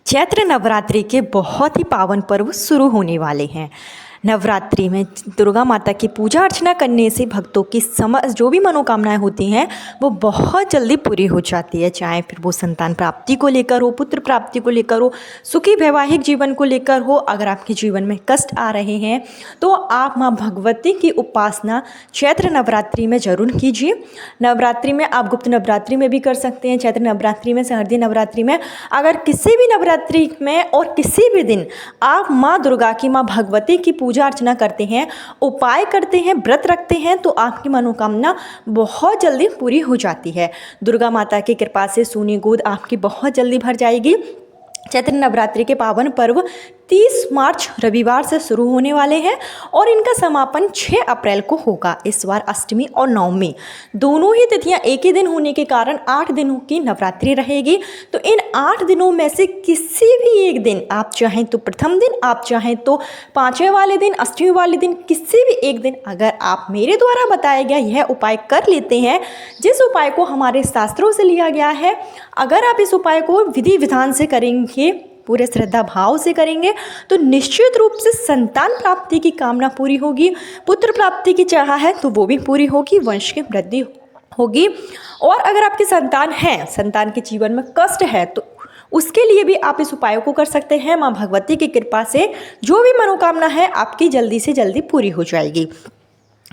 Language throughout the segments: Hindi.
चैत्र नवरात्रि के बहुत ही पावन पर्व शुरू होने वाले हैं। नवरात्रि में दुर्गा माता की पूजा अर्चना करने से भक्तों की जो भी मनोकामनाएं होती हैं वो बहुत जल्दी पूरी हो जाती है, चाहे फिर वो संतान प्राप्ति को लेकर हो, पुत्र प्राप्ति को लेकर हो, सुखी वैवाहिक जीवन को लेकर हो। अगर आपके जीवन में कष्ट आ रहे हैं तो आप माँ भगवती की उपासना चैत्र नवरात्रि में जरूर कीजिए। नवरात्रि में आप गुप्त नवरात्रि में भी कर सकते हैं, चैत्र नवरात्रि में, शारदीय नवरात्रि में। अगर किसी भी नवरात्रि में और किसी भी दिन आप माँ दुर्गा की, माँ भगवती की पूजा अर्चना करते हैं, उपाय करते हैं, व्रत रखते हैं तो आपकी मनोकामना बहुत जल्दी पूरी हो जाती है। दुर्गा माता की कृपा से सोनी गोद आपकी बहुत जल्दी भर जाएगी। चैत्र नवरात्रि के पावन पर्व 30 मार्च रविवार से शुरू होने वाले हैं और इनका समापन 6 अप्रैल को होगा। इस बार अष्टमी और नवमी दोनों ही तिथियां एक ही दिन होने के कारण 8 दिनों की नवरात्रि रहेगी। तो इन 8 दिनों में से किसी भी एक दिन, आप चाहें तो प्रथम दिन, आप चाहें तो 5वें वाले दिन, अष्टमी वाले दिन, किसी भी एक दिन अगर आप मेरे द्वारा बताया गया यह उपाय कर लेते हैं, जिस उपाय को हमारे शास्त्रों से लिया गया है, अगर आप इस उपाय को विधि विधान से करेंगे, पूरे श्रद्धा भाव से करेंगे तो निश्चित रूप से संतान प्राप्ति की कामना पूरी होगी। पुत्र प्राप्ति की चाह है तो वो भी पूरी होगी, वंश की वृद्धि होगी। और अगर आपकी संतान है, संतान के जीवन में कष्ट है तो उसके लिए भी आप इस उपायों को कर सकते हैं। माँ भगवती की कृपा से जो भी मनोकामना है आपकी जल्दी से जल्दी पूरी हो जाएगी।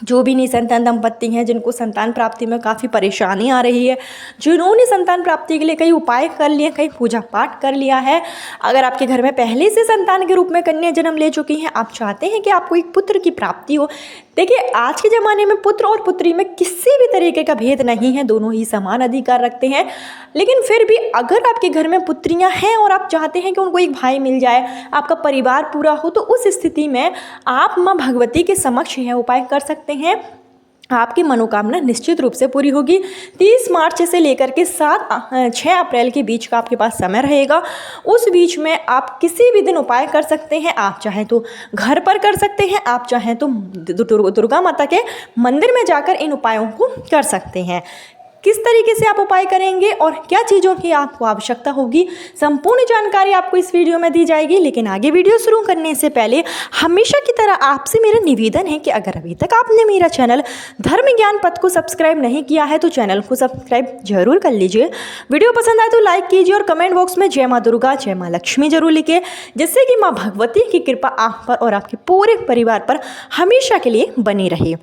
जो भी निसंतान दंपत्ति हैं, जिनको संतान प्राप्ति में काफ़ी परेशानी आ रही है, जिन्होंने संतान प्राप्ति के लिए कई उपाय कर लिए, कई पूजा पाठ कर लिया है, अगर आपके घर में पहले से संतान के रूप में कन्या जन्म ले चुकी हैं, आप चाहते हैं कि आपको एक पुत्र की प्राप्ति हो। देखिए, आज के ज़माने में पुत्र और पुत्री में किसी भी तरीके का भेद नहीं है, दोनों ही समान अधिकार रखते हैं। लेकिन फिर भी अगर आपके घर में पुत्रियां हैं और आप चाहते हैं कि उनको एक भाई मिल जाए, आपका परिवार पूरा हो, तो उस स्थिति में आप माँ भगवती के समक्ष यह उपाय कर सकते हैं। आपकी मनोकामना निश्चित रूप से पूरी होगी। 30 मार्च से लेकर के 6 अप्रैल के बीच का आपके पास समय रहेगा। उस बीच में आप किसी भी दिन उपाय कर सकते हैं। आप चाहें तो घर पर कर सकते हैं, आप चाहें तो दुर्गा माता के मंदिर में जाकर इन उपायों को कर सकते हैं। किस तरीके से आप उपाय करेंगे और क्या चीज़ों की आपको आवश्यकता होगी, संपूर्ण जानकारी आपको इस वीडियो में दी जाएगी। लेकिन आगे वीडियो शुरू करने से पहले हमेशा की तरह आपसे मेरा निवेदन है कि अगर अभी तक आपने मेरा चैनल धर्म ज्ञान पथ को सब्सक्राइब नहीं किया है तो चैनल को सब्सक्राइब जरूर कर लीजिए। वीडियो पसंद आए तो लाइक कीजिए और कमेंट बॉक्स में जय माँ दुर्गा, जय माँ लक्ष्मी जरूर लिखिए, जिससे कि माँ भगवती की कृपा आप पर और आपके पूरे परिवार पर हमेशा के लिए बनी रहे।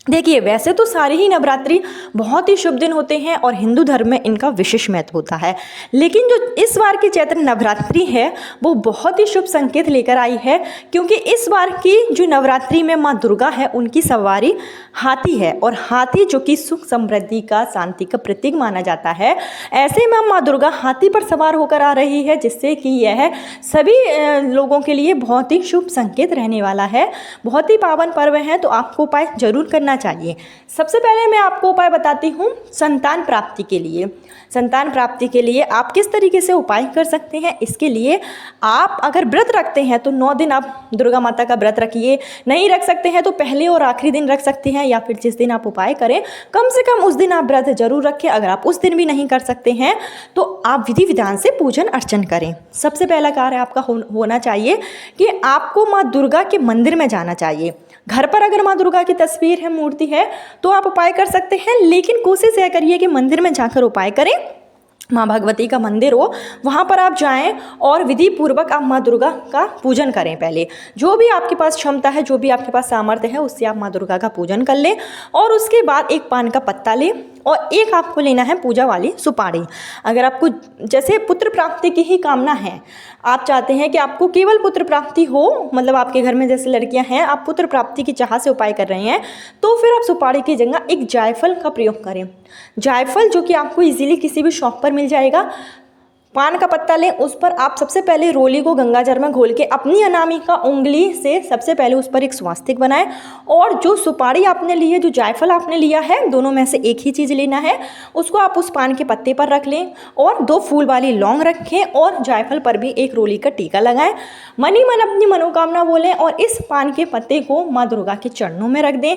देखिए, वैसे तो सारे ही नवरात्रि बहुत ही शुभ दिन होते हैं और हिंदू धर्म में इनका विशेष महत्व होता है, लेकिन जो इस बार की चैत्र नवरात्रि है वो बहुत ही शुभ संकेत लेकर आई है, क्योंकि इस बार की जो नवरात्रि में माँ दुर्गा है उनकी सवारी हाथी है, और हाथी जो कि सुख समृद्धि का, शांति का प्रतीक माना जाता है, ऐसे में माँ दुर्गा हाथी पर सवार होकर आ रही है, जिससे कि यह सभी लोगों के लिए बहुत ही शुभ संकेत रहने वाला है। बहुत ही पावन पर्व है, तो आपको उपाय जरूर करना चाहिए। सबसे पहले मैं आपको उपाय बताती हूँ संतान प्राप्ति के लिए। संतान प्राप्ति के लिए आप किस तरीके से उपाय कर सकते हैं, इसके लिए आप अगर व्रत रखते हैं तो 9 दिन आप दुर्गा माता का व्रत रखिए। नहीं रख सकते हैं तो पहले और आखिरी दिन रख सकते हैं, या फिर जिस दिन आप उपाय करें कम से कम उस दिन आप व्रत जरूर रखें। अगर आप उस दिन भी नहीं कर सकते हैं तो आप विधि विधान से पूजन अर्चन करें। सबसे पहला कार्य आपका होना चाहिए कि आपको माँ दुर्गा के मंदिर में जाना चाहिए। घर पर अगर माँ दुर्गा की तस्वीर है, मूर्ति है, तो आप उपाय कर सकते हैं, लेकिन कोशिश यह करिए कि मंदिर में जाकर उपाय करें। माँ भगवती का मंदिर हो, वहाँ पर आप जाएं और विधि पूर्वक आप माँ दुर्गा का पूजन करें। पहले जो भी आपके पास क्षमता है, जो भी आपके पास सामर्थ्य है, उससे आप माँ दुर्गा का पूजन कर लें, और उसके बाद एक पान का पत्ता लें और एक आपको लेना है पूजा वाली सुपारी। अगर आपको जैसे पुत्र प्राप्ति की ही कामना है, आप चाहते हैं कि आपको केवल पुत्र प्राप्ति हो, मतलब आपके घर में जैसे लड़कियां हैं, आप पुत्र प्राप्ति की चाह से उपाय कर रहे हैं, तो फिर आप सुपारी की जगह एक जायफल का प्रयोग करें। जायफल जो कि आपको इजीली किसी भी शॉप पर मिल जाएगा। पान का पत्ता लें, उस पर आप सबसे पहले रोली को गंगाजल में घोल के अपनी अनामिका उंगली से सबसे पहले उस पर एक स्वास्तिक बनाएं, और जो सुपारी आपने ली है, जो जायफल आपने लिया है, दोनों में से एक ही चीज़ लेना है, उसको आप उस पान के पत्ते पर रख लें और 2 फूल वाली लौंग रखें और जायफल पर भी एक रोली का टीका लगाएं। मन ही मन अपनी मनोकामना बोलें और इस पान के पत्ते को माँ दुर्गा के चरणों में रख दें।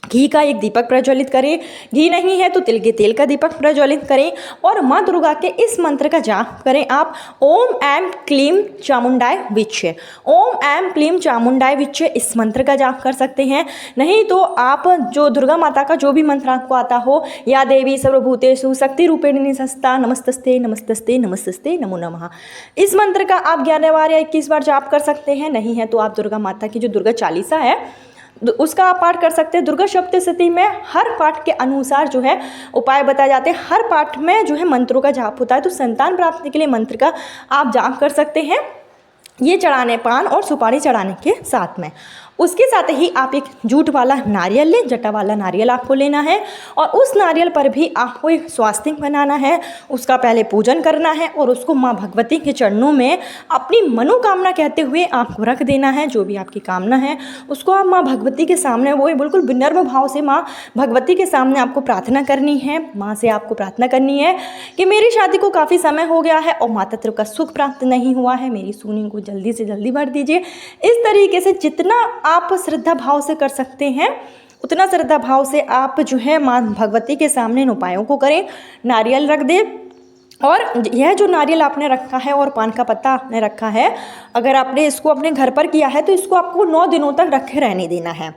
घी का एक दीपक प्रज्वलित करें, घी नहीं है तो तिल के तेल का दीपक प्रज्वलित करें और माँ दुर्गा के इस मंत्र का जाप करें आप, ओम ऐं क्लीं चामुंडाय विच्चे। ओम ऐं क्लीं चामुंडाय विच्चे इस मंत्र का जाप कर सकते हैं। नहीं तो आप जो दुर्गा माता का जो भी मंत्र आपको आता हो, या देवी सर्वभूतेषु शक्ति रूपेण संस्था नमस्तस्ते नमस्तस्ते नमस्तस्ते नमो नमः, इस मंत्र का आप 11 बार या 21 बार जाप कर सकते हैं। नहीं है तो आप दुर्गा माता की जो दुर्गा चालीसा है उसका आप पाठ कर सकते हैं। दुर्गा सप्तशती में हर पाठ के अनुसार जो है उपाय बताए जाते हैं, हर पाठ में जो है मंत्रों का जाप होता है। तो संतान प्राप्ति के लिए मंत्र का आप जाप कर सकते हैं, ये चढ़ाने पान और सुपारी चढ़ाने के साथ में। उसके साथ ही आप एक जूट वाला नारियल लें, जटा वाला नारियल आपको लेना है और उस नारियल पर भी आपको एक स्वास्तिक बनाना है, उसका पहले पूजन करना है और उसको माँ भगवती के चरणों में अपनी मनोकामना कहते हुए आपको रख देना है। जो भी आपकी कामना है उसको आप माँ भगवती के सामने वो बिल्कुल विनम्र भाव से माँ भगवती के सामने आपको प्रार्थना करनी है। माँ से आपको प्रार्थना करनी है कि मेरी शादी को काफ़ी समय हो गया है और मातृत्व का सुख प्राप्त नहीं हुआ है, मेरी सूनी को जल्दी से जल्दी भर दीजिए। इस तरीके से जितना आप श्रद्धा भाव से कर सकते हैं उतना श्रद्धा भाव से आप जो है माँ भगवती के सामने इन उपायों को करें। नारियल रख दें और यह जो नारियल आपने रखा है और पान का पत्ता आपने रखा है, अगर आपने इसको अपने घर पर किया है तो इसको आपको 9 दिनों तक रखे रहने देना है।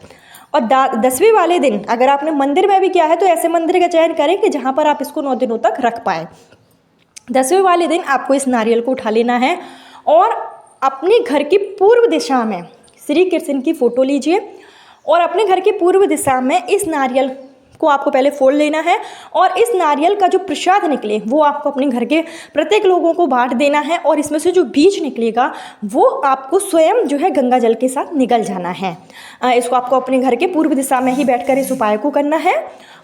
और 10वें वाले दिन अगर आपने मंदिर में भी किया है तो ऐसे मंदिर का चयन करें कि जहाँ पर आप इसको 9 दिनों तक रख पाएँ। 10वें वाले दिन आपको इस नारियल को उठा लेना है और अपने घर की पूर्व दिशा में श्री कृष्ण की फ़ोटो लीजिए और अपने घर की पूर्व दिशा में इस नारियल को आपको पहले फोड़ लेना है और इस नारियल का जो प्रसाद निकले वो आपको अपने घर के प्रत्येक लोगों को बांट देना है और इसमें से जो बीज निकलेगा वो आपको स्वयं जो है गंगा जल के साथ निगल जाना है। इसको आपको अपने घर के पूर्व दिशा में ही बैठकर इस उपाय को करना है।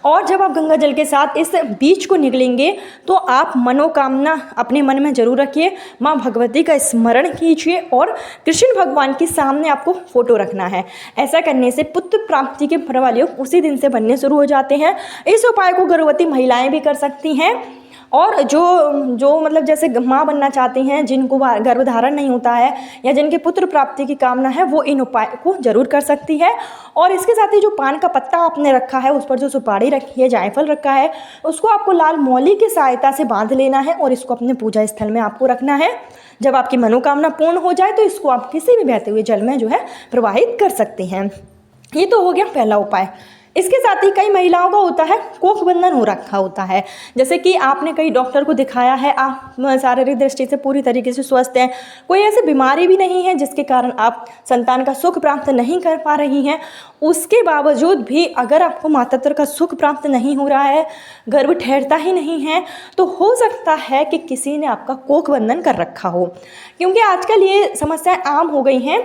और जब आप गंगा जल के साथ इस बीज को निगलेंगे तो आप मनोकामना अपने मन में जरूर रखिए, माँ भगवती का स्मरण कीजिए और कृष्ण भगवान के सामने आपको फोटो रखना है। ऐसा करने से पुत्र प्राप्ति के प्रबल उसी दिन से बनने शुरू हो जाते हैं। इस उपाय को गर्भवती महिलाएं भी कर सकती हैं और जो मतलब जैसे माँ बनना चाहती हैं, जिनको गर्भधारण नहीं होता है या जिनके पुत्र प्राप्ति की कामना है, वो इन उपाय को जरूर कर सकती है। और इसके साथ ही जो पान का पत्ता आपने रखा है, उस पर जो सुपारी रखी है, जायफल रखा है, उसको आपको लाल मौली की सहायता से बांध लेना है और इसको अपने पूजा स्थल में आपको रखना है। जब आपकी मनोकामना पूर्ण हो जाए तो इसको आप किसी भी बहते हुए जल में जो है प्रवाहित कर सकते हैं। ये तो हो गया पहला उपाय। इसके साथ ही कई महिलाओं का होता है कोख बंधन हो रखा होता है, जैसे कि आपने कई डॉक्टर को दिखाया है, आप शारीरिक दृष्टि से पूरी तरीके से स्वस्थ हैं, कोई ऐसी बीमारी भी नहीं है जिसके कारण आप संतान का सुख प्राप्त नहीं कर पा रही हैं, उसके बावजूद भी अगर आपको मातृत्व का सुख प्राप्त नहीं हो रहा है, गर्भ ठहरता ही नहीं है, तो हो सकता है कि किसी ने आपका कोख बंधन कर रखा हो। क्योंकि आजकल ये समस्याएं आम हो गई हैं,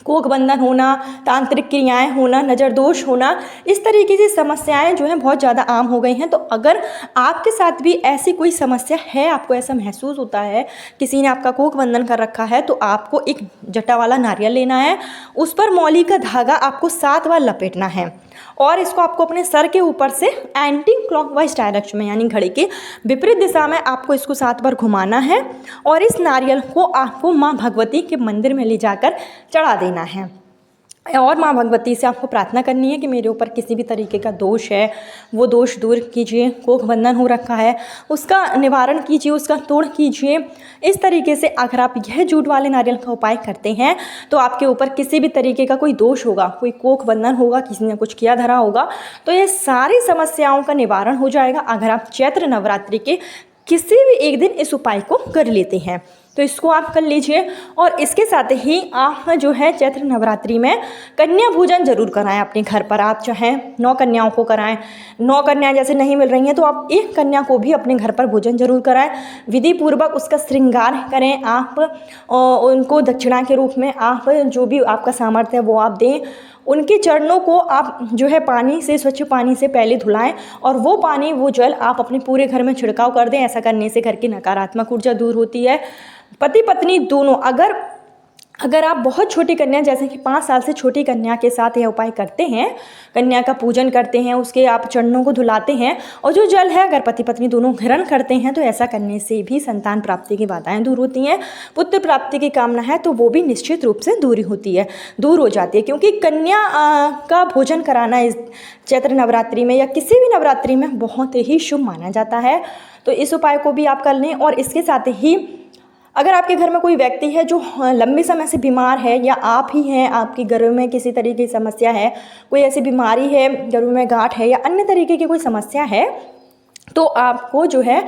कोख बंधन होना, तांत्रिक क्रियाएं होना, नज़र दोष होना, इस तरीके की समस्याएं जो हैं बहुत ज़्यादा आम हो गई हैं। तो अगर आपके साथ भी ऐसी कोई समस्या है, आपको ऐसा महसूस होता है किसी ने आपका कोख बंधन कर रखा है, तो आपको एक जटा वाला नारियल लेना है, उस पर मौली का धागा आपको 7 बार लपेटना है और इसको आपको अपने सर के ऊपर से एंटी क्लॉकवाइज डायरेक्शन में यानी घड़ी के विपरीत दिशा में आपको इसको 7 बार घुमाना है और इस नारियल को आपको माँ भगवती के मंदिर में ले जाकर चढ़ा देना है। और माँ भगवती से आपको प्रार्थना करनी है कि मेरे ऊपर किसी भी तरीके का दोष है वो दोष दूर कीजिए, कोख बंधन हो रखा है उसका निवारण कीजिए, उसका तोड़ कीजिए। इस तरीके से अगर आप यह जूट वाले नारियल का उपाय करते हैं तो आपके ऊपर किसी भी तरीके का कोई दोष होगा, कोई कोख बंधन होगा, किसी ने कुछ किया धरा होगा, तो ये सारी समस्याओं का निवारण हो जाएगा अगर आप चैत्र नवरात्रि के किसी भी एक दिन इस उपाय को कर लेते हैं। तो इसको आप कर लीजिए। और इसके साथ ही आप जो है चैत्र नवरात्रि में कन्या भोजन जरूर कराएं अपने घर पर। आप चाहें 9 कन्याओं को कराएं, 9 कन्या जैसे नहीं मिल रही हैं तो आप 1 कन्या को भी अपने घर पर भोजन जरूर कराएं, विधि पूर्वक उसका श्रृंगार करें। आप उनको दक्षिणा के रूप में आप जो भी आपका सामर्थ्य है वो आप दें। उनके चरणों को आप जो है पानी से, स्वच्छ पानी से पहले धुलाएं और वो पानी, वो जल आप अपने पूरे घर में छिड़काव कर दें। ऐसा करने से घर की नकारात्मक ऊर्जा दूर होती है। पति पत्नी दोनों अगर अगर आप बहुत छोटी कन्या जैसे कि 5 साल से छोटी कन्या के साथ यह उपाय करते हैं, कन्या का पूजन करते हैं, उसके आप चरणों को धुलाते हैं और जो जल है अगर पति पत्नी दोनों ग्रहण करते हैं तो ऐसा करने से भी संतान प्राप्ति की बाधाएं दूर होती हैं। पुत्र प्राप्ति की कामना है तो वो भी निश्चित रूप से दूर हो जाती है, क्योंकि कन्या का भोजन कराना इस चैत्र नवरात्रि में या किसी भी नवरात्रि में बहुत ही शुभ माना जाता है। तो इस उपाय को भी आप कर लें। और इसके साथ ही अगर आपके घर में कोई व्यक्ति है जो लंबे समय से बीमार है, या आप ही हैं, आपके गर्भ में किसी तरीके की समस्या है, कोई ऐसी बीमारी है, गर्भ में गांठ है या अन्य तरीके की कोई समस्या है, तो आपको जो है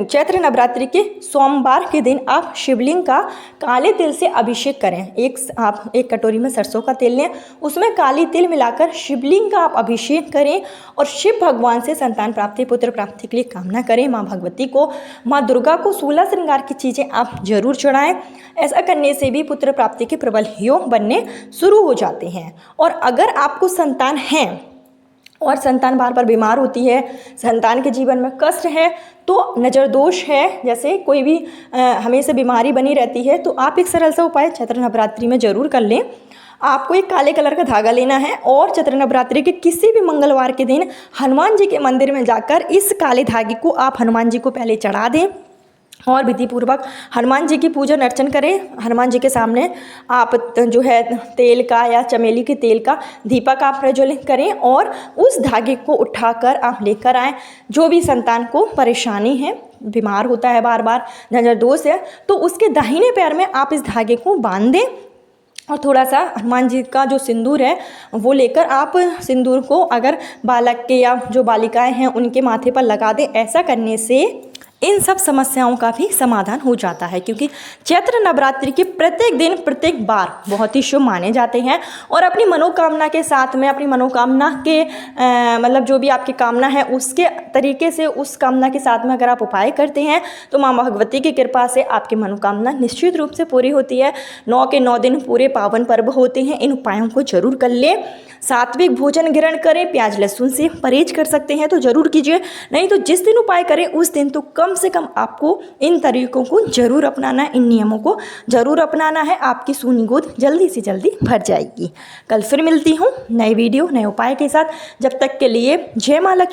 चैत्र नवरात्रि के सोमवार के दिन आप शिवलिंग का काले तिल से अभिषेक करें। आप एक कटोरी में सरसों का तेल लें, उसमें काली तिल मिलाकर शिवलिंग का आप अभिषेक करें और शिव भगवान से संतान प्राप्ति, पुत्र प्राप्ति के लिए कामना करें। माँ भगवती को, माँ दुर्गा को 16 श्रृंगार की चीज़ें आप जरूर चढ़ाएं। ऐसा करने से भी पुत्र प्राप्ति के प्रबल योग बनने शुरू हो जाते हैं। और अगर आपको संतान है और संतान बार बार बीमार होती है, संतान के जीवन में कष्ट है, तो नज़र दोष है, जैसे कोई भी हमेशा बीमारी बनी रहती है, तो आप एक सरल सा उपाय चैत्र नवरात्रि में ज़रूर कर लें। आपको एक काले कलर का धागा लेना है और चैत्र नवरात्रि के किसी भी मंगलवार के दिन हनुमान जी के मंदिर में जाकर इस काले धागे को आप हनुमान जी को पहले चढ़ा दें और विधिपूर्वक हनुमान जी की पूजन अर्चन करें। हनुमान जी के सामने आप जो है तेल का या चमेली के तेल का दीपक आप प्रज्वलित करें और उस धागे को उठाकर आप लेकर आएँ। जो भी संतान को परेशानी है, बीमार होता है बार बार, नज़र दोष है, तो उसके दाहिने पैर में आप इस धागे को बांध दें और थोड़ा सा हनुमान जी का जो सिंदूर है वो लेकर आप सिंदूर को अगर बालक के या जो बालिकाएं हैं उनके माथे पर लगा दें। ऐसा करने से इन सब समस्याओं का भी समाधान हो जाता है, क्योंकि चैत्र नवरात्रि के प्रत्येक दिन, प्रत्येक बार बहुत ही शुभ माने जाते हैं। और अपनी मनोकामना के साथ में, अपनी मनोकामना के मतलब जो भी आपकी कामना है उसके तरीके से, उस कामना के साथ में अगर आप उपाय करते हैं तो माँ भगवती की कृपा से आपकी मनोकामना निश्चित रूप से पूरी होती है। 9 के 9 दिन पूरे पावन पर्व होते हैं। इन उपायों को जरूर कर लें। सात्विक भोजन ग्रहण करें, प्याज लहसुन से परहेज कर सकते हैं तो जरूर कीजिए, नहीं तो जिस दिन उपाय करें उस दिन तो कम से कम आपको इन तरीकों को जरूर अपनाना है, इन नियमों को जरूर अपनाना है। आपकी सूनी गोद जल्दी से जल्दी भर जाएगी। कल फिर मिलती हूँ नए वीडियो, नए उपाय के साथ। जब तक के लिए जय माँ लक्ष्मी।